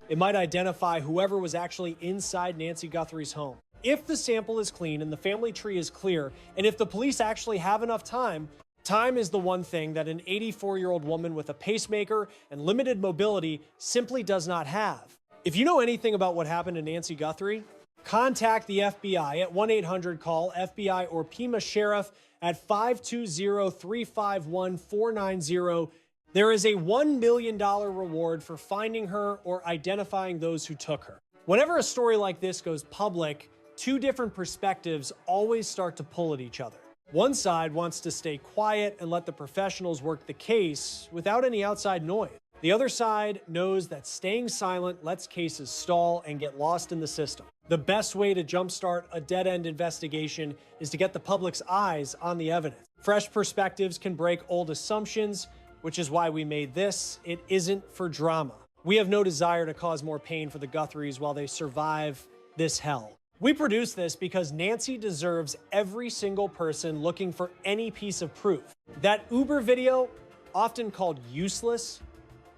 It might identify whoever was actually inside Nancy Guthrie's home. If the sample is clean and the family tree is clear, and if the police actually have enough time, time is the one thing that an 84-year-old woman with a pacemaker and limited mobility simply does not have. If you know anything about what happened to Nancy Guthrie, contact the FBI at 1-800-CALL-FBI or Pima Sheriff at 520-351-490. There is a $1 million reward for finding her or identifying those who took her. Whenever a story like this goes public, two different perspectives always start to pull at each other. One side wants to stay quiet and let the professionals work the case without any outside noise. The other side knows that staying silent lets cases stall and get lost in the system. The best way to jumpstart a dead-end investigation is to get the public's eyes on the evidence. Fresh perspectives can break old assumptions, which is why we made this. It isn't for drama. We have no desire to cause more pain for the Guthries while they survive this hell. We produce this because Nancy deserves every single person looking for any piece of proof. That Uber video, often called useless,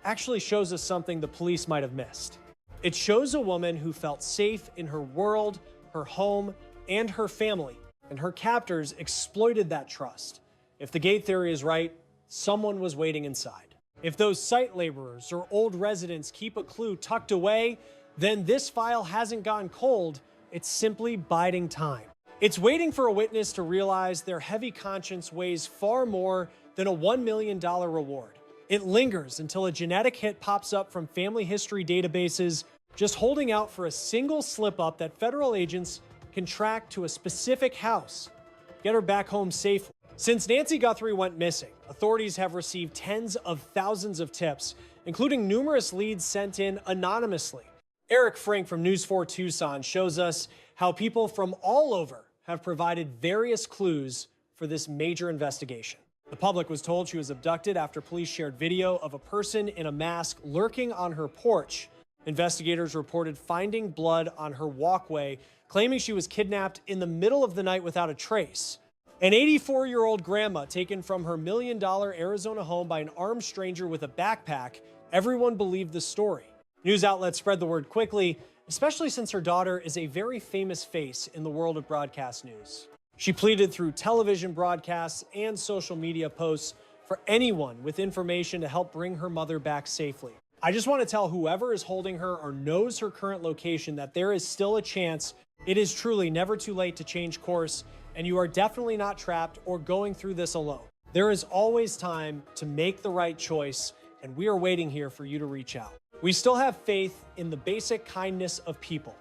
actually shows us something the police might have missed. It shows a woman who felt safe in her world, her home, and her family, and her captors exploited that trust. If the gate theory is right, someone was waiting inside. If those site laborers or old residents keep a clue tucked away, then this file hasn't gone cold. It's simply biding time. It's waiting for a witness to realize their heavy conscience weighs far more than a $1 million reward. It lingers until a genetic hit pops up from family history databases, just holding out for a single slip-up that federal agents can track to a specific house. Get her back home safely. Since Nancy Guthrie went missing, authorities have received tens of thousands of tips, including numerous leads sent in anonymously. Eric Frank from News 4 Tucson shows us how people from all over have provided various clues for this major investigation. The public was told she was abducted after police shared video of a person in a mask lurking on her porch. Investigators reported finding blood on her walkway, claiming she was kidnapped in the middle of the night without a trace. An 84-year-old grandma taken from her $1 million Arizona home by an armed stranger with a backpack. Everyone believed the story. News outlets spread the word quickly, especially since her daughter is a very famous face in the world of broadcast news. She pleaded through television broadcasts and social media posts for anyone with information to help bring her mother back safely. I just want to tell whoever is holding her or knows her current location that there is still a chance. It is truly never too late to change course, and you are definitely not trapped or going through this alone. There is always time to make the right choice, and we are waiting here for you to reach out. We still have faith in the basic kindness of people,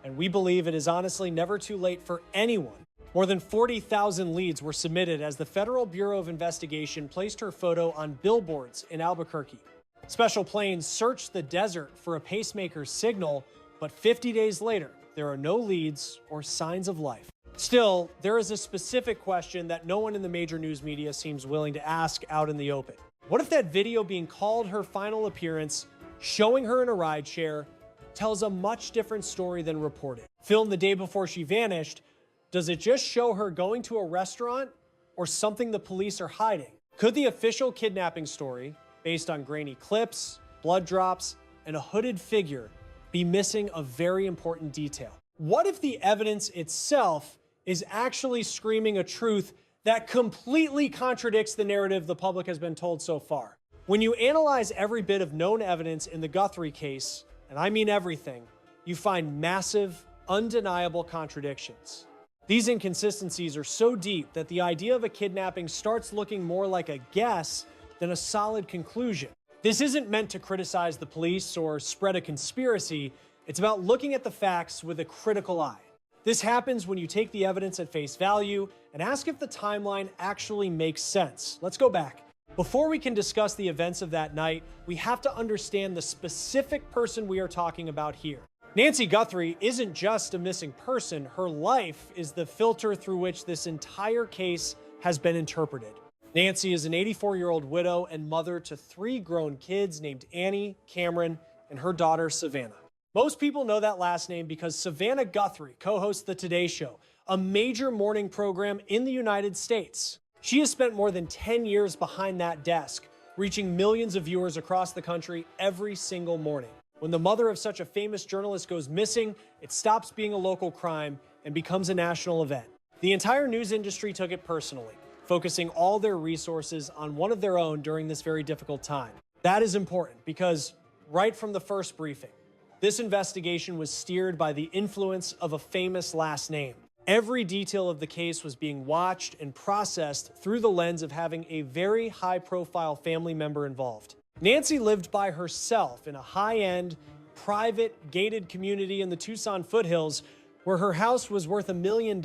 and we believe it is honestly never too late for anyone. More than 40,000 leads were submitted as the Federal Bureau of Investigation placed her photo on billboards in Albuquerque. Special planes searched the desert for a pacemaker signal, but 50 days later, there are no leads or signs of life. Still, there is a specific question that no one in the major news media seems willing to ask out in the open. What if that video being called her final appearance, showing her in a rideshare, tells a much different story than reported? Filmed the day before she vanished, does it just show her going to a restaurant or something the police are hiding? Could the official kidnapping story, based on grainy clips, blood drops, and a hooded figure, be missing a very important detail? What if the evidence itself is actually screaming a truth that completely contradicts the narrative the public has been told so far? When you analyze every bit of known evidence in the Guthrie case, and I mean everything, you find massive, undeniable contradictions. These inconsistencies are so deep that the idea of a kidnapping starts looking more like a guess than a solid conclusion. This isn't meant to criticize the police or spread a conspiracy. It's about looking at the facts with a critical eye. This happens when you take the evidence at face value and ask if the timeline actually makes sense. Let's go back. Before we can discuss the events of that night, we have to understand the specific person we are talking about here. Nancy Guthrie isn't just a missing person. Her life is the filter through which this entire case has been interpreted. Nancy is an 84-year-old widow and mother to 3 grown kids named Annie, Cameron, and her daughter, Savannah. Most people know that last name because Savannah Guthrie co-hosts The Today Show, a major morning program in the United States. She has spent more than 10 years behind that desk, reaching millions of viewers across the country every single morning. When the mother of such a famous journalist goes missing, it stops being a local crime and becomes a national event. The entire news industry took it personally, focusing all their resources on one of their own during this very difficult time. That is important because right from the first briefing, this investigation was steered by the influence of a famous last name. Every detail of the case was being watched and processed through the lens of having a very high-profile family member involved. Nancy lived by herself in a high-end, private, gated community in the Tucson foothills where her house was worth $1 million.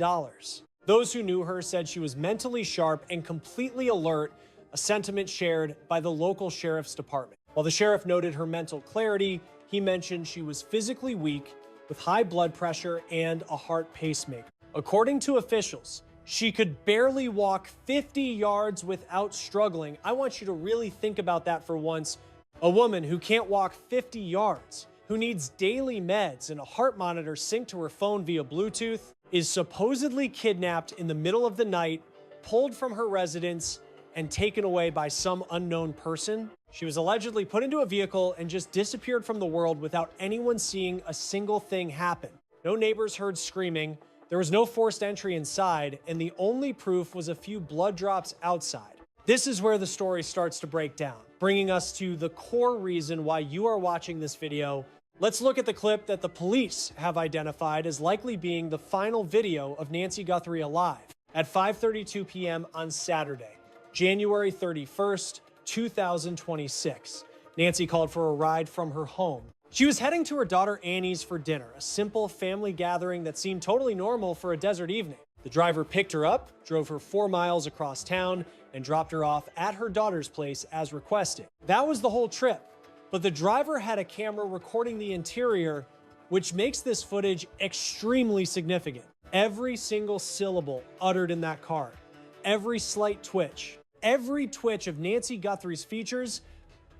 Those who knew her said she was mentally sharp and completely alert, a sentiment shared by the local sheriff's department. While the sheriff noted her mental clarity, he mentioned she was physically weak with high blood pressure and a heart pacemaker. According to officials, she could barely walk 50 yards without struggling. I want you to really think about that for once. A woman who can't walk 50 yards, who needs daily meds and a heart monitor synced to her phone via Bluetooth, is supposedly kidnapped in the middle of the night, pulled from her residence, and taken away by some unknown person. She was allegedly put into a vehicle and just disappeared from the world without anyone seeing a single thing happen. No neighbors heard screaming. There was no forced entry inside, and the only proof was a few blood drops outside. This is where the story starts to break down, bringing us to the core reason why you are watching this video. Let's look at the clip that the police have identified as likely being the final video of Nancy Guthrie alive at 5:32 p.m. on Saturday, January 31st, 2026. Nancy called for a ride from her home. She was heading to her daughter Annie's for dinner, a simple family gathering that seemed totally normal for a desert evening. The driver picked her up, drove her 4 miles across town, and dropped her off at her daughter's place as requested. That was the whole trip, but the driver had a camera recording the interior, which makes this footage extremely significant. Every single syllable uttered in that car, every slight twitch, every twitch of Nancy Guthrie's features,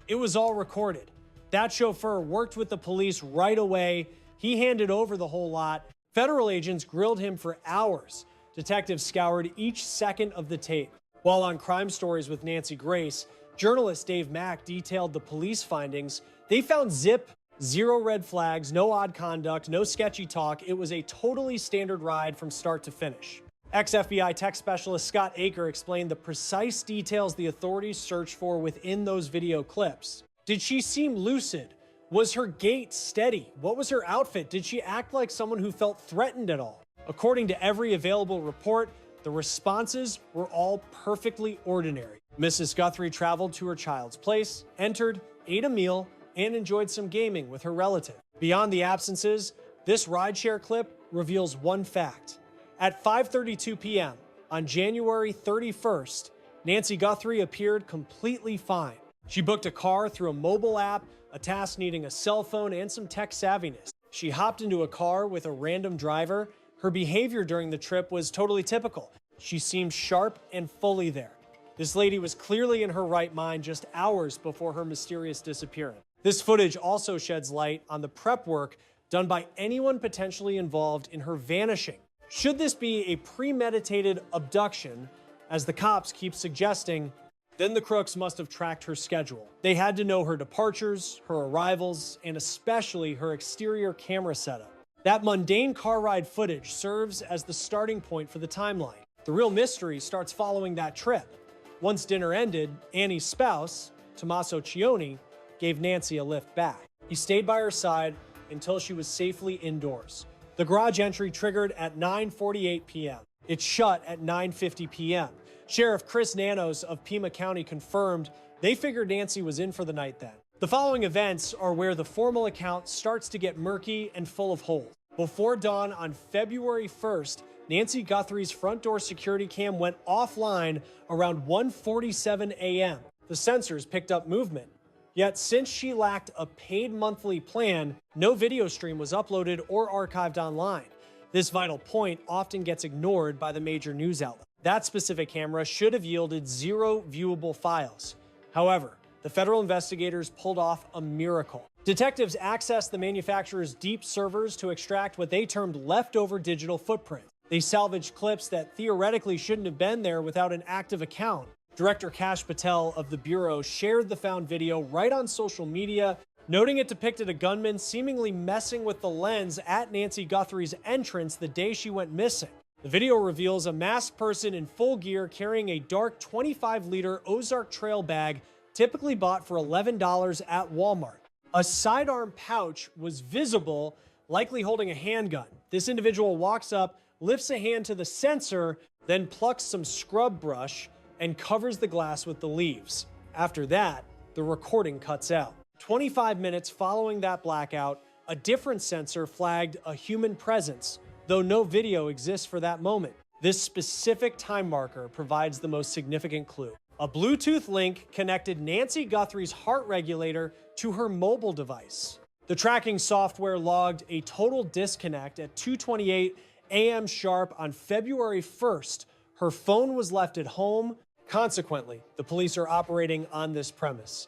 it was all recorded. That chauffeur worked with the police right away. He handed over the whole lot. Federal agents grilled him for hours. Detectives scoured each second of the tape. While on Crime Stories with Nancy Grace, journalist Dave Mack detailed the police findings. They found zip, 0 red flags, no odd conduct, no sketchy talk. It was a totally standard ride from start to finish. Ex-FBI tech specialist Scott Aker explained the precise details the authorities searched for within those video clips. Did she seem lucid? Was her gait steady? What was her outfit? Did she act like someone who felt threatened at all? According to every available report, the responses were all perfectly ordinary. Mrs. Guthrie traveled to her child's place, entered, ate a meal, and enjoyed some gaming with her relative. Beyond the absences, this rideshare clip reveals one fact. At 5:32 p.m. on January 31st, Nancy Guthrie appeared completely fine. She booked a car through a mobile app, a task needing a cell phone and some tech savviness. She hopped into a car with a random driver. Her behavior during the trip was totally typical. She seemed sharp and fully there. This lady was clearly in her right mind just hours before her mysterious disappearance. This footage also sheds light on the prep work done by anyone potentially involved in her vanishing. Should this be a premeditated abduction, as the cops keep suggesting, then the crooks must have tracked her schedule. They had to know her departures, her arrivals, and especially her exterior camera setup. That mundane car ride footage serves as the starting point for the timeline. The real mystery starts following that trip. Once dinner ended, Annie's spouse, Tommaso Cioni, gave Nancy a lift back. He stayed by her side until she was safely indoors. The garage entry triggered at 9:48 p.m. It shut at 9:50 p.m. Sheriff Chris Nanos of Pima County confirmed they figured Nancy was in for the night then. The following events are where the formal account starts to get murky and full of holes. Before dawn on February 1st, Nancy Guthrie's front door security cam went offline around 1:47 a.m. The sensors picked up movement. Yet since she lacked a paid monthly plan, no video stream was uploaded or archived online. This vital point often gets ignored by the major news outlets. That specific camera should have yielded 0 viewable files. However, the federal investigators pulled off a miracle. Detectives accessed the manufacturer's deep servers to extract what they termed leftover digital footprints. They salvaged clips that theoretically shouldn't have been there without an active account. Director Kash Patel of the Bureau shared the found video right on social media, noting it depicted a gunman seemingly messing with the lens at Nancy Guthrie's entrance the day she went missing. The video reveals a masked person in full gear carrying a dark 25-liter Ozark Trail bag typically bought for $11 at Walmart. A sidearm pouch was visible, likely holding a handgun. This individual walks up, lifts a hand to the sensor, then plucks some scrub brush and covers the glass with the leaves. After that, the recording cuts out. 25 minutes following that blackout, a different sensor flagged a human presence, though no video exists for that moment. This specific time marker provides the most significant clue. A Bluetooth link connected Nancy Guthrie's heart regulator to her mobile device. The tracking software logged a total disconnect at 2:28 a.m. sharp on February 1st. Her phone was left at home. Consequently, the police are operating on this premise.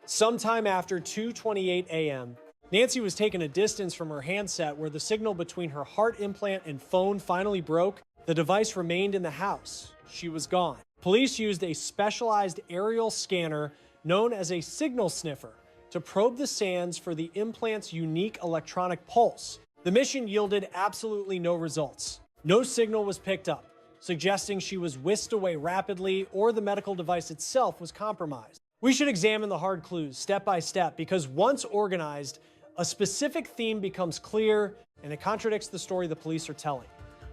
Sometime after 2:28 a.m., Nancy was taken a distance from her handset where the signal between her heart implant and phone finally broke. The device remained in the house. She was gone. Police used a specialized aerial scanner known as a signal sniffer to probe the sands for the implant's unique electronic pulse. The mission yielded absolutely no results. No signal was picked up, suggesting she was whisked away rapidly or the medical device itself was compromised. We should examine the hard clues step by step because once organized, a specific theme becomes clear and it contradicts the story the police are telling.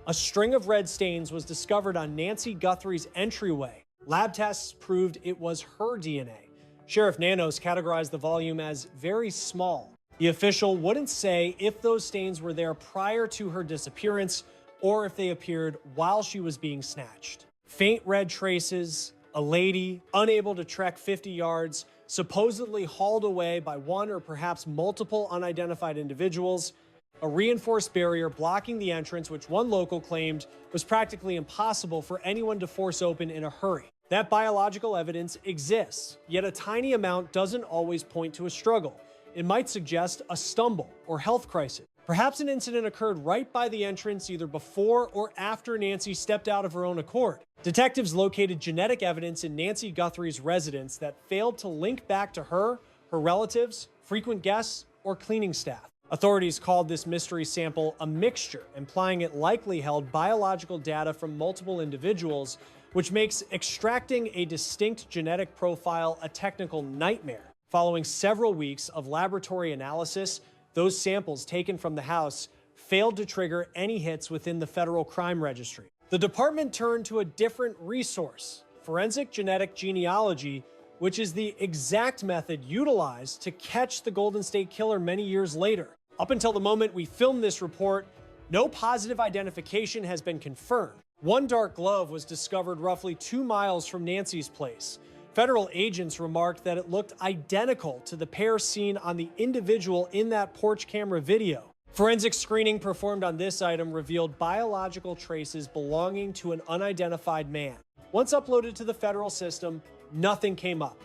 A string of red stains was discovered on Nancy Guthrie's entryway. Lab tests proved it was her DNA. Sheriff Nanos categorized the volume as very small. The official wouldn't say if those stains were there prior to her disappearance or if they appeared while she was being snatched. Faint red traces, a lady unable to trek 50 yards, supposedly hauled away by one or perhaps multiple unidentified individuals, a reinforced barrier blocking the entrance, which one local claimed was practically impossible for anyone to force open in a hurry. That biological evidence exists, yet a tiny amount doesn't always point to a struggle. It might suggest a stumble or health crisis. Perhaps an incident occurred right by the entrance either before or after Nancy stepped out of her own accord. Detectives located genetic evidence in Nancy Guthrie's residence that failed to link back to her relatives, frequent guests, or cleaning staff. Authorities called this mystery sample a mixture, implying it likely held biological data from multiple individuals, which makes extracting a distinct genetic profile a technical nightmare. Following several weeks of laboratory analysis, those samples taken from the house failed to trigger any hits within the federal crime registry. The department turned to a different resource, forensic genetic genealogy, which is the exact method utilized to catch the Golden State Killer many years later. Up until the moment we filmed this report, no positive identification has been confirmed. One dark glove was discovered roughly 2 miles from Nancy's place. Federal agents remarked that it looked identical to the pair seen on the individual in that porch camera video. Forensic screening performed on this item revealed biological traces belonging to an unidentified man. Once uploaded to the federal system, nothing came up.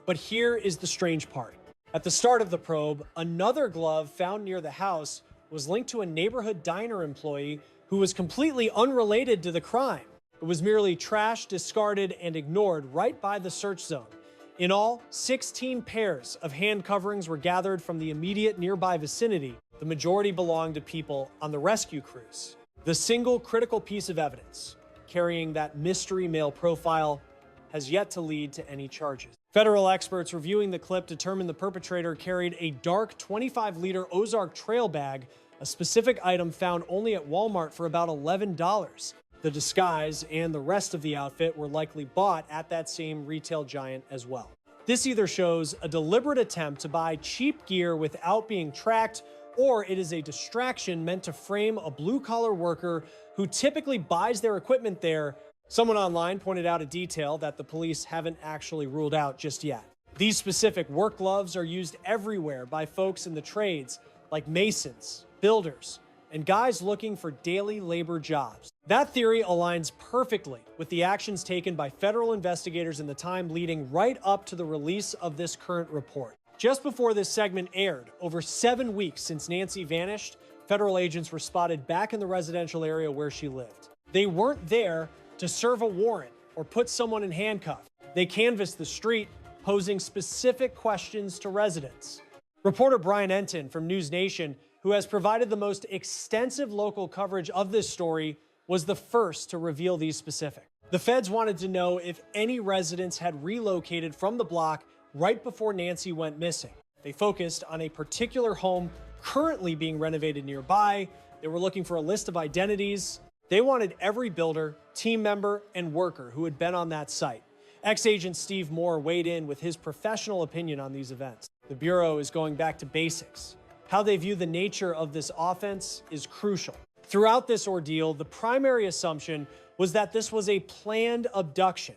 But here is the strange part. At the start of the probe, another glove found near the house was linked to a neighborhood diner employee who was completely unrelated to the crime. It was merely trashed, discarded, and ignored right by the search zone. In all, 16 pairs of hand coverings were gathered from the immediate nearby vicinity. The majority belonged to people on the rescue crews. The single critical piece of evidence, carrying that mystery male profile, has yet to lead to any charges. Federal experts reviewing the clip determined the perpetrator carried a dark 25-liter Ozark Trail bag, a specific item found only at Walmart for about $11. The disguise and the rest of the outfit were likely bought at that same retail giant as well. This either shows a deliberate attempt to buy cheap gear without being tracked, or it is a distraction meant to frame a blue-collar worker who typically buys their equipment there. Someone online pointed out a detail that the police haven't actually ruled out just yet. These specific work gloves are used everywhere by folks in the trades, like masons, builders, and guys looking for daily labor jobs. That theory aligns perfectly with the actions taken by federal investigators in the time leading right up to the release of this current report. Just before this segment aired, over 7 weeks since Nancy vanished, federal agents were spotted back in the residential area where she lived. They weren't there to serve a warrant or put someone in handcuffs. They canvassed the street, posing specific questions to residents. Reporter Brian Enton from News Nation, who has provided the most extensive local coverage of this story, was the first to reveal these specifics. The feds wanted to know if any residents had relocated from the block right before Nancy went missing. They focused on a particular home currently being renovated nearby. They were looking for a list of identities. They wanted every builder, team member, and worker who had been on that site. Ex-agent Steve Moore weighed in with his professional opinion on these events. The Bureau is going back to basics. How they view the nature of this offense is crucial. Throughout this ordeal, the primary assumption was that this was a planned abduction.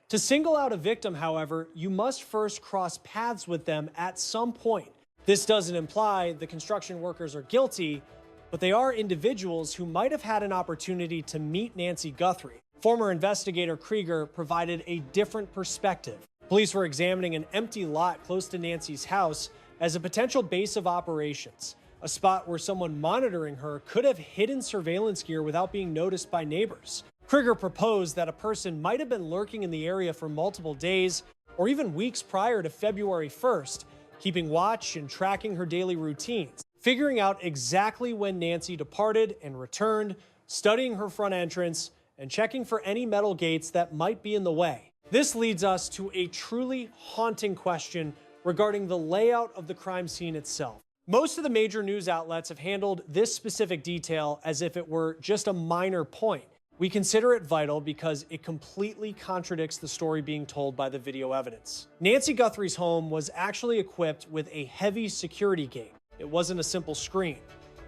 To single out a victim, however, you must first cross paths with them at some point. This doesn't imply the construction workers are guilty, but they are individuals who might have had an opportunity to meet Nancy Guthrie. Former investigator Krieger provided a different perspective. Police were examining an empty lot close to Nancy's house as a potential base of operations, a spot where someone monitoring her could have hidden surveillance gear without being noticed by neighbors. Krieger proposed that a person might have been lurking in the area for multiple days or even weeks prior to February 1st, keeping watch and tracking her daily routines, figuring out exactly when Nancy departed and returned, studying her front entrance, and checking for any metal gates that might be in the way. This leads us to a truly haunting question regarding the layout of the crime scene itself. Most of the major news outlets have handled this specific detail as if it were just a minor point. We consider it vital because it completely contradicts the story being told by the video evidence. Nancy Guthrie's home was actually equipped with a heavy security gate. It wasn't a simple screen,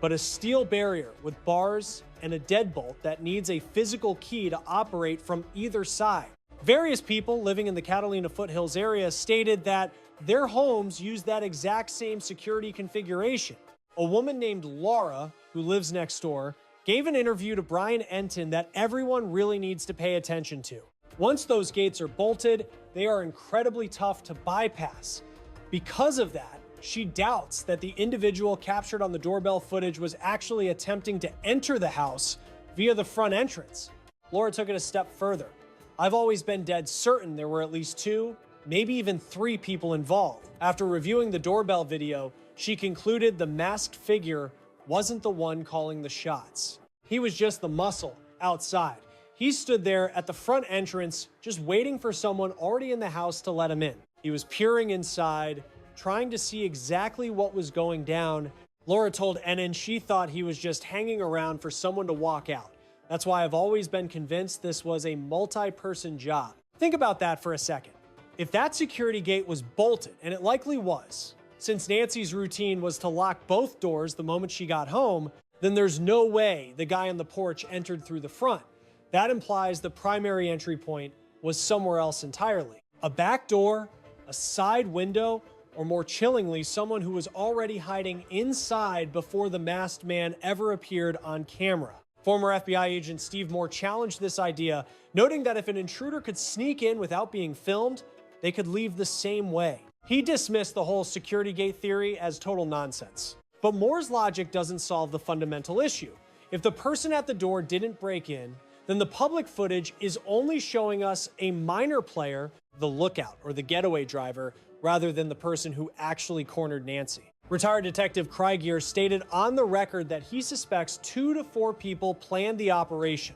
but a steel barrier with bars and a deadbolt that needs a physical key to operate from either side. Various people living in the Catalina Foothills area stated that their homes use that exact same security configuration. A woman named Laura, who lives next door, gave an interview to Brian Enton that everyone really needs to pay attention to. Once those gates are bolted, they are incredibly tough to bypass. Because of that, she doubts that the individual captured on the doorbell footage was actually attempting to enter the house via the front entrance. Laura took it a step further. I've always been dead certain there were at least 2, maybe even 3 people involved. After reviewing the doorbell video, she concluded the masked figure wasn't the one calling the shots. He was just the muscle outside. He stood there at the front entrance, just waiting for someone already in the house to let him in. He was peering inside, trying to see exactly what was going down. Laura told Enton she thought he was just hanging around for someone to walk out. That's why I've always been convinced this was a multi-person job. Think about that for a second. If that security gate was bolted, and it likely was, since Nancy's routine was to lock both doors the moment she got home, then there's no way the guy on the porch entered through the front. That implies the primary entry point was somewhere else entirely. A back door, a side window, or more chillingly, someone who was already hiding inside before the masked man ever appeared on camera. Former FBI agent Steve Moore challenged this idea, noting that if an intruder could sneak in without being filmed, they could leave the same way. He dismissed the whole security gate theory as total nonsense. But Moore's logic doesn't solve the fundamental issue. If the person at the door didn't break in, then the public footage is only showing us a minor player, the lookout or the getaway driver, rather than the person who actually cornered Nancy. Retired Detective Krieger stated on the record that he suspects 2 to 4 people planned the operation.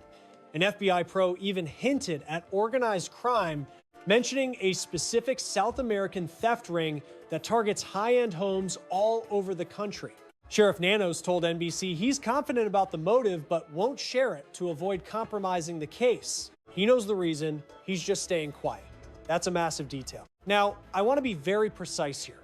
An FBI pro even hinted at organized crime, mentioning a specific South American theft ring that targets high-end homes all over the country. Sheriff Nanos told NBC he's confident about the motive but won't share it to avoid compromising the case. He knows the reason, he's just staying quiet. That's a massive detail. Now, I want to be very precise here,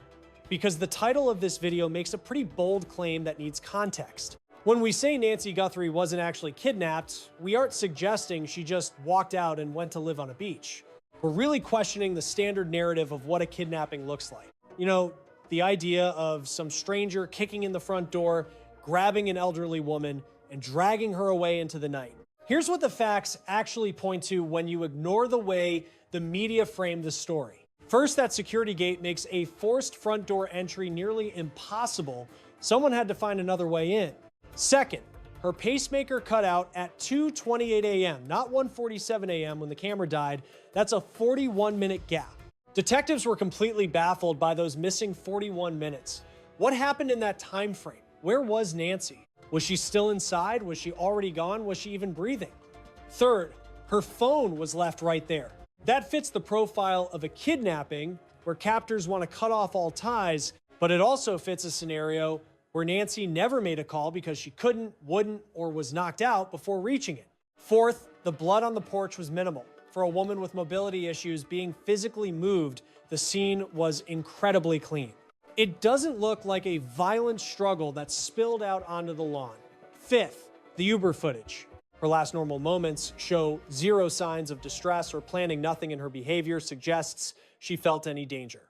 because the title of this video makes a pretty bold claim that needs context. When we say Nancy Guthrie wasn't actually kidnapped, we aren't suggesting she just walked out and went to live on a beach. We're really questioning the standard narrative of what a kidnapping looks like. You know, the idea of some stranger kicking in the front door, grabbing an elderly woman, and dragging her away into the night. Here's what the facts actually point to when you ignore the way the media framed the story. First, that security gate makes a forced front door entry nearly impossible. Someone had to find another way in. Second, her pacemaker cut out at 2:28 a.m., not 1:47 a.m. when the camera died. That's a 41-minute gap. Detectives were completely baffled by those missing 41 minutes. What happened in that time frame? Where was Nancy? Was she still inside? Was she already gone? Was she even breathing? Third, her phone was left right there. That fits the profile of a kidnapping where captors want to cut off all ties, but it also fits a scenario where Nancy never made a call because she couldn't, wouldn't, or was knocked out before reaching it. Fourth, the blood on the porch was minimal. For a woman with mobility issues being physically moved, the scene was incredibly clean. It doesn't look like a violent struggle that spilled out onto the lawn. Fifth, the Uber footage. Her last normal moments show zero signs of distress or planning. Nothing in her behavior suggests she felt any danger.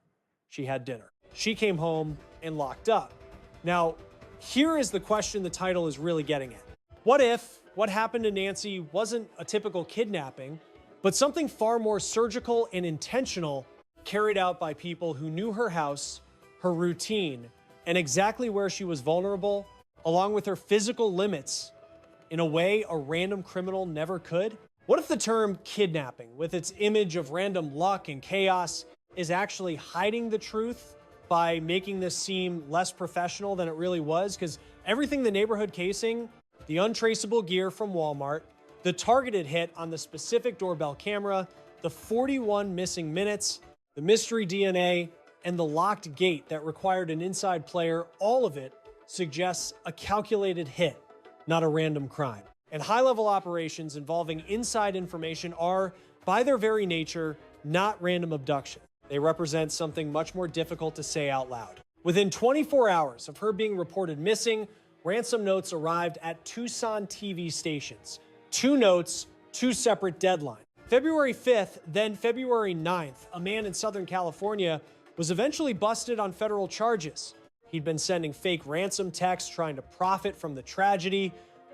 She had dinner. She came home and locked up. Now, here is the question the title is really getting at. What if what happened to Nancy wasn't a typical kidnapping, but something far more surgical and intentional carried out by people who knew her house, her routine, and exactly where she was vulnerable, along with her physical limits, in a way a random criminal never could? What if the term kidnapping, with its image of random luck and chaos, is actually hiding the truth by making this seem less professional than it really was? Because everything the neighborhood casing, the untraceable gear from Walmart, the targeted hit on the specific doorbell camera, the 41 missing minutes, the mystery DNA, and the locked gate that required an inside player, all of it suggests a calculated hit, not a random crime. And high-level operations involving inside information are, by their very nature, not random abduction. They represent something much more difficult to say out loud. Within 24 hours of her being reported missing, ransom notes arrived at Tucson TV stations. 2 notes, 2 separate deadlines. February 5th, then February 9th, a man in Southern California was eventually busted on federal charges. He'd been sending fake ransom texts trying to profit from the tragedy.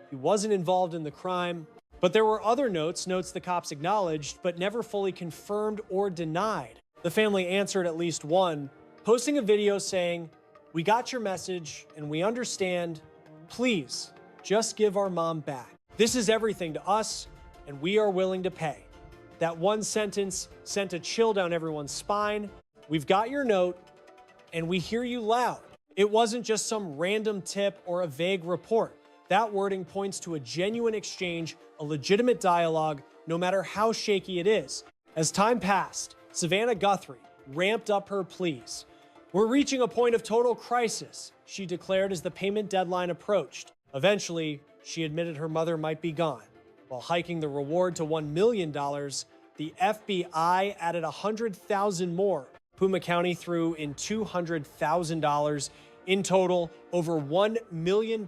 He wasn't involved in the crime. But there were other notes the cops acknowledged, but never fully confirmed or denied. The family answered at least one, posting a video saying, "We got your message and we understand. Please, just give our mom back. This is everything to us and we are willing to pay." That one sentence sent a chill down everyone's spine. We've got your note and we hear you loud. It wasn't just some random tip or a vague report. That wording points to a genuine exchange, a legitimate dialogue, no matter how shaky it is. As time passed, Savannah Guthrie ramped up her pleas. "We're reaching a point of total crisis," she declared as the payment deadline approached. Eventually, she admitted her mother might be gone. While hiking the reward to $1 million, the FBI added $100,000 more. Puma County threw in $200,000. In total, over $1 million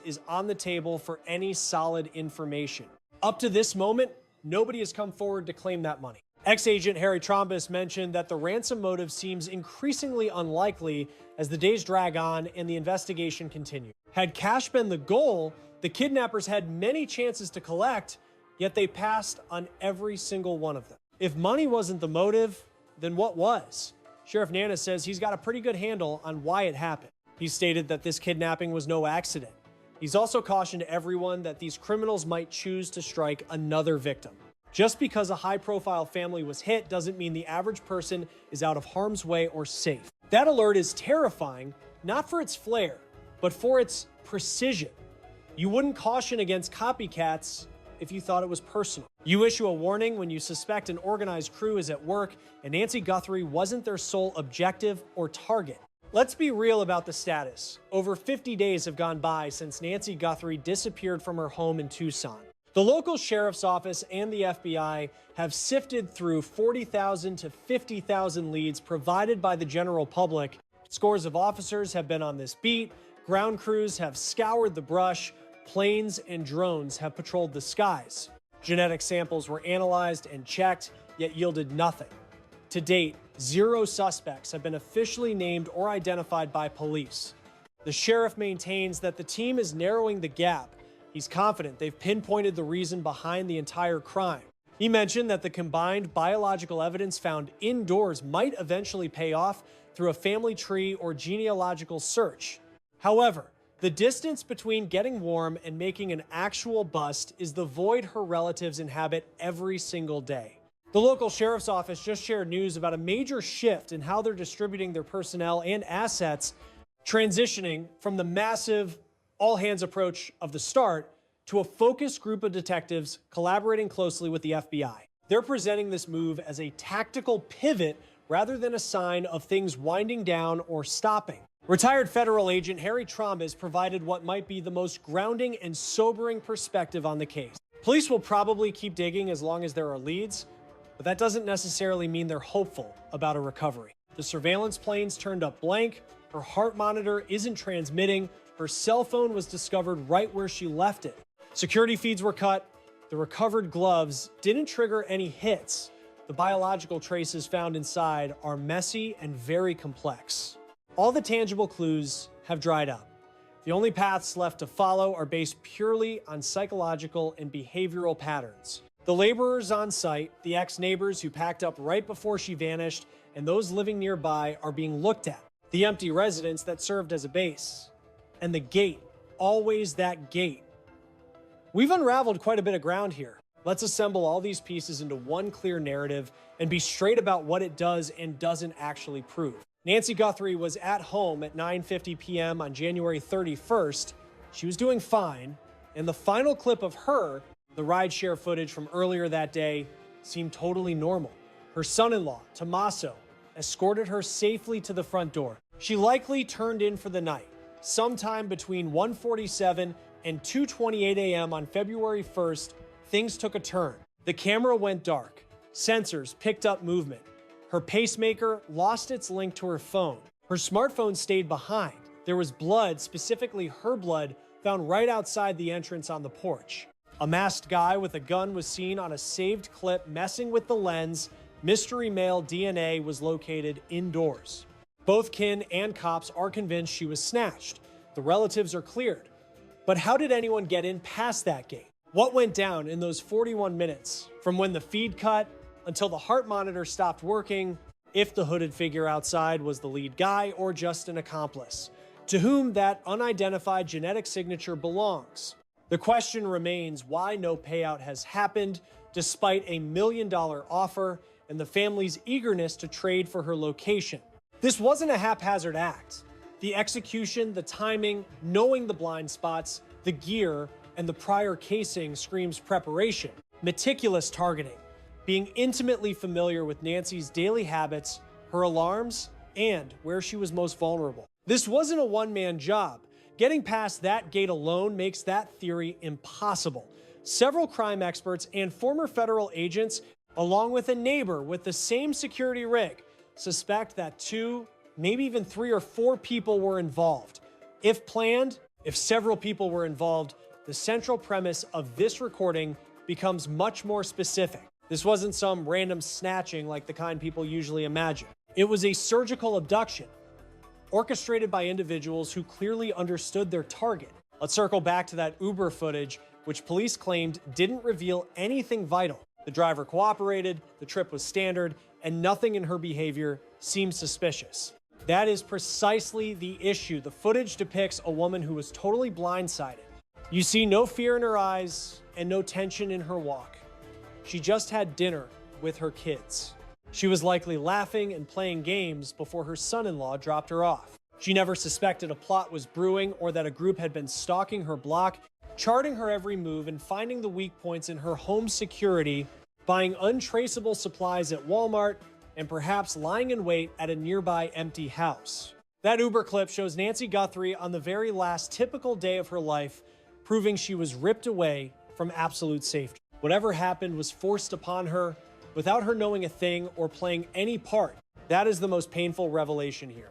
is on the table for any solid information. Up to this moment, nobody has come forward to claim that money. Ex-agent Harry Trombus mentioned that the ransom motive seems increasingly unlikely as the days drag on and the investigation continues. Had cash been the goal, the kidnappers had many chances to collect, yet they passed on every single one of them. If money wasn't the motive, then what was? Sheriff Nana says he's got a pretty good handle on why it happened. He stated that this kidnapping was no accident. He's also cautioned everyone that these criminals might choose to strike another victim. Just because a high-profile family was hit doesn't mean the average person is out of harm's way or safe. That alert is terrifying, not for its flair, but for its precision. You wouldn't caution against copycats if you thought it was personal. You issue a warning when you suspect an organized crew is at work, and Nancy Guthrie wasn't their sole objective or target. Let's be real about the status. Over 50 days have gone by since Nancy Guthrie disappeared from her home in Tucson. The local sheriff's office and the FBI have sifted through 40,000 to 50,000 leads provided by the general public. Scores of officers have been on this beat, ground crews have scoured the brush, planes and drones have patrolled the skies. Genetic samples were analyzed and checked, yet yielded nothing. To date, 0 suspects have been officially named or identified by police. The sheriff maintains that the team is narrowing the gap. He's confident they've pinpointed the reason behind the entire crime. He mentioned that the combined biological evidence found indoors might eventually pay off through a family tree or genealogical search. However, the distance between getting warm and making an actual bust is the void her relatives inhabit every single day. The local sheriff's office just shared news about a major shift in how they're distributing their personnel and assets. transitioning from the massive all-hands approach of the start to a focused group of detectives collaborating closely with the FBI. They're presenting this move as a tactical pivot rather than a sign of things winding down or stopping. Retired federal agent Harry Trombas provided what might be the most grounding and sobering perspective on the case. Police will probably keep digging as long as there are leads, but that doesn't necessarily mean they're hopeful about a recovery. The surveillance planes turned up blank, her heart monitor isn't transmitting, her cell phone was discovered right where she left it. Security feeds were cut, the recovered gloves didn't trigger any hits. The biological traces found inside are messy and very complex. All the tangible clues have dried up. The only paths left to follow are based purely on psychological and behavioral patterns. The laborers on site, the ex-neighbors who packed up right before she vanished, and those living nearby are being looked at. The empty residence that served as a base. And the gate, always that gate. We've unraveled quite a bit of ground here. Let's assemble all these pieces into one clear narrative and be straight about what it does and doesn't actually prove. Nancy Guthrie was at home at 9:50 p.m. on January 31st. She was doing fine, and the final clip of her, the rideshare footage from earlier that day, seemed totally normal. Her son-in-law, Tommaso, escorted her safely to the front door. She likely turned in for the night, sometime between 1:47 and 2:28 a.m. on February 1st, things took a turn. The camera went dark. Sensors picked up movement. Her pacemaker lost its link to her phone. Her smartphone stayed behind. There was blood, specifically her blood, found right outside the entrance on the porch. A masked guy with a gun was seen on a saved clip messing with the lens. Mystery male DNA was located indoors. Both kin and cops are convinced she was snatched. The relatives are cleared. But how did anyone get in past that gate? What went down in those 41 minutes from when the feed cut until the heart monitor stopped working, if the hooded figure outside was the lead guy or just an accomplice, to whom that unidentified genetic signature belongs? The question remains why no payout has happened despite a $1 million offer and the family's eagerness to trade for her location. This wasn't a haphazard act. The execution, the timing, knowing the blind spots, the gear, and the prior casing screams preparation, meticulous targeting, being intimately familiar with Nancy's daily habits, her alarms, and where she was most vulnerable. This wasn't a one-man job. Getting past that gate alone makes that theory impossible. Several crime experts and former federal agents, along with a neighbor with the same security rig, suspect that 2, maybe even 3 or 4 people were involved. If planned, if several people were involved, the central premise of this recording becomes much more specific. This wasn't some random snatching like the kind people usually imagine. It was a surgical abduction, orchestrated by individuals who clearly understood their target. Let's circle back to that Uber footage, which police claimed didn't reveal anything vital. The driver cooperated, the trip was standard, and nothing in her behavior seemed suspicious. That is precisely the issue. The footage depicts a woman who was totally blindsided. You see no fear in her eyes and no tension in her walk. She just had dinner with her kids. She was likely laughing and playing games before her son-in-law dropped her off. She never suspected a plot was brewing or that a group had been stalking her block, charting her every move and finding the weak points in her home security, buying untraceable supplies at Walmart, and perhaps lying in wait at a nearby empty house. That Uber clip shows Nancy Guthrie on the very last typical day of her life, proving she was ripped away from absolute safety. Whatever happened was forced upon her without her knowing a thing or playing any part. That is the most painful revelation here.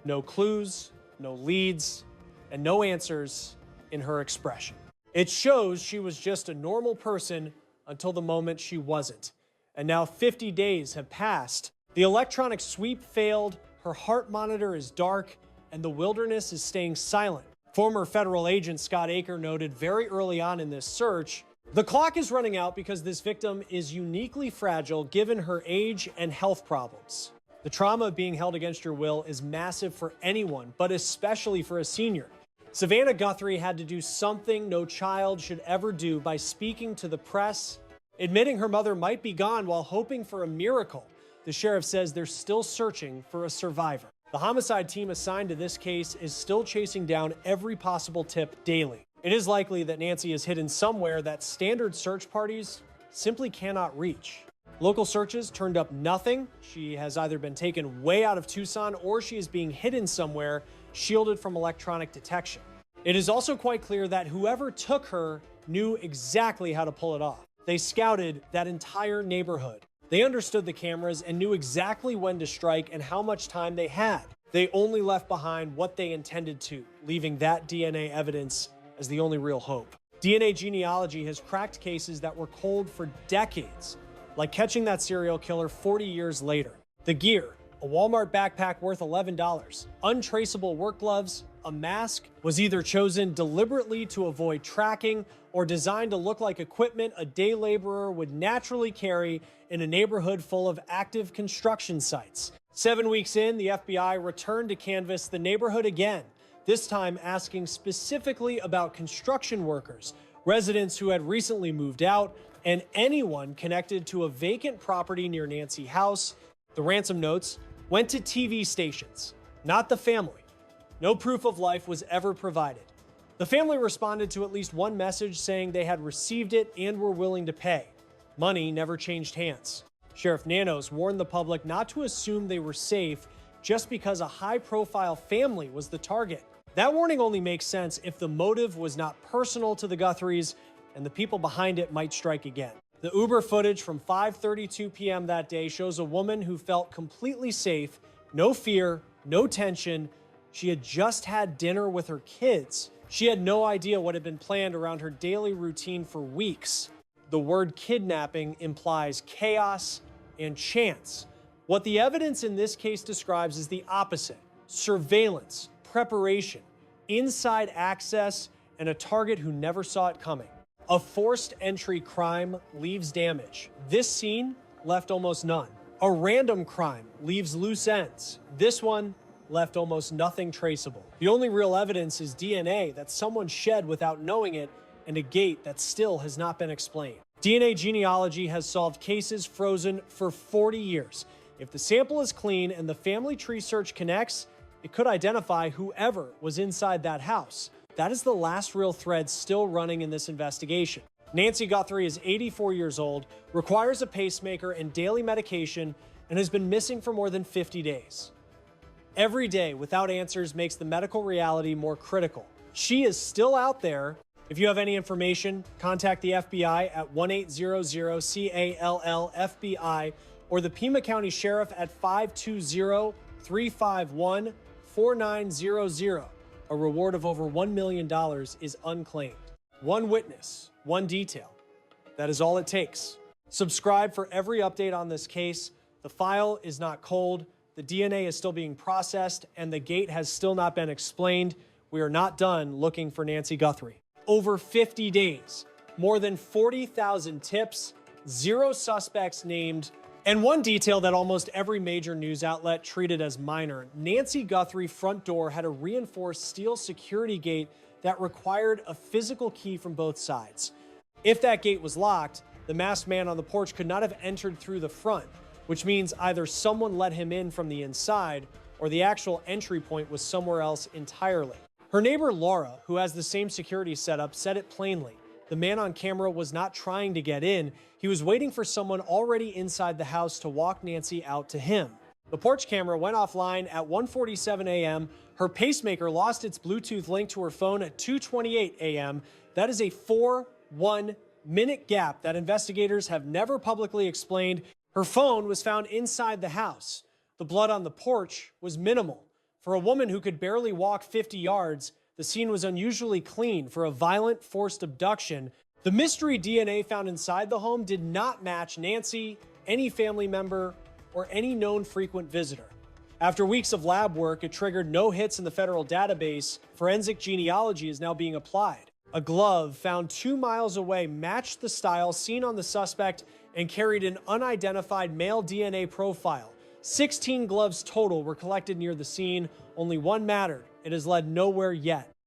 No clues, no leads, and no answers in her expression. It shows she was just a normal person until the moment she wasn't. And now 50 days have passed. The electronic sweep failed, her heart monitor is dark, and the wilderness is staying silent. Former federal agent Scott Aker noted very early on in this search, the clock is running out because this victim is uniquely fragile given her age and health problems. The trauma of being held against your will is massive for anyone, but especially for a senior. Savannah Guthrie had to do something no child should ever do by speaking to the press, admitting her mother might be gone while hoping for a miracle. The sheriff says they're still searching for a survivor. The homicide team assigned to this case is still chasing down every possible tip daily. It is likely that Nancy is hidden somewhere that standard search parties simply cannot reach. Local searches turned up nothing. She has either been taken way out of Tucson or she is being hidden somewhere, shielded from electronic detection. It is also quite clear that whoever took her knew exactly how to pull it off. They scouted that entire neighborhood. They understood the cameras and knew exactly when to strike and how much time they had. They only left behind what they intended to, leaving that DNA evidence as the only real hope. DNA genealogy has cracked cases that were cold for decades, like catching that serial killer 40 years later. The gear, a Walmart backpack worth $11, untraceable work gloves, a mask, was either chosen deliberately to avoid tracking or designed to look like equipment a day laborer would naturally carry in a neighborhood full of active construction sites. 7 weeks in, the FBI returned to canvass the neighborhood again, this time asking specifically about construction workers, residents who had recently moved out, and anyone connected to a vacant property near Nancy's house. The ransom notes went to TV stations, not the family. No proof of life was ever provided. The family responded to at least one message saying they had received it and were willing to pay. Money never changed hands. Sheriff Nanos warned the public not to assume they were safe just because a high-profile family was the target. That warning only makes sense if the motive was not personal to the Guthries and the people behind it might strike again. The Uber footage from 5:32 p.m. that day shows a woman who felt completely safe, no fear, no tension. She had just had dinner with her kids. She had no idea what had been planned around her daily routine for weeks. The word kidnapping implies chaos and chance. What the evidence in this case describes is the opposite: surveillance, preparation, inside access, and a target who never saw it coming. A forced entry crime leaves damage. This scene left almost none. A random crime leaves loose ends. This one left almost nothing traceable. The only real evidence is DNA that someone shed without knowing it, and a gate that still has not been explained. DNA genealogy has solved cases frozen for 40 years. If the sample is clean and the family tree search connects, it could identify whoever was inside that house. That is the last real thread still running in this investigation. Nancy Guthrie is 84 years old, requires a pacemaker and daily medication, and has been missing for more than 50 days. Every day without answers makes the medical reality more critical. She is still out there. If you have any information, contact the FBI at 1-800-CALL-FBI or the Pima County Sheriff at 520-351-4900. A reward of over $1 million is unclaimed. One witness, one detail. That is all it takes. Subscribe for every update on this case. The file is not cold. The DNA is still being processed, and the gate has still not been explained. We are not done looking for Nancy Guthrie. Over 50 days, more than 40,000 tips, 0 suspects named, and one detail that almost every major news outlet treated as minor: Nancy Guthrie's front door had a reinforced steel security gate that required a physical key from both sides. If that gate was locked, the masked man on the porch could not have entered through the front, which means either someone let him in from the inside or the actual entry point was somewhere else entirely. Her neighbor Laura, who has the same security setup, said it plainly. The man on camera was not trying to get in. He was waiting for someone already inside the house to walk Nancy out to him. The porch camera went offline at 1:47 a.m. Her pacemaker lost its Bluetooth link to her phone at 2:28 a.m. That is a 4-1-minute gap that investigators have never publicly explained. Her phone was found inside the house. The blood on the porch was minimal. For a woman who could barely walk 50 yards, the scene was unusually clean for a violent, forced abduction. The mystery DNA found inside the home did not match Nancy, any family member, or any known frequent visitor. After weeks of lab work, it triggered no hits in the federal database. Forensic genealogy is now being applied. A glove found 2 miles away matched the style seen on the suspect and carried an unidentified male DNA profile. 16 gloves total were collected near the scene. Only one mattered. It has led nowhere yet.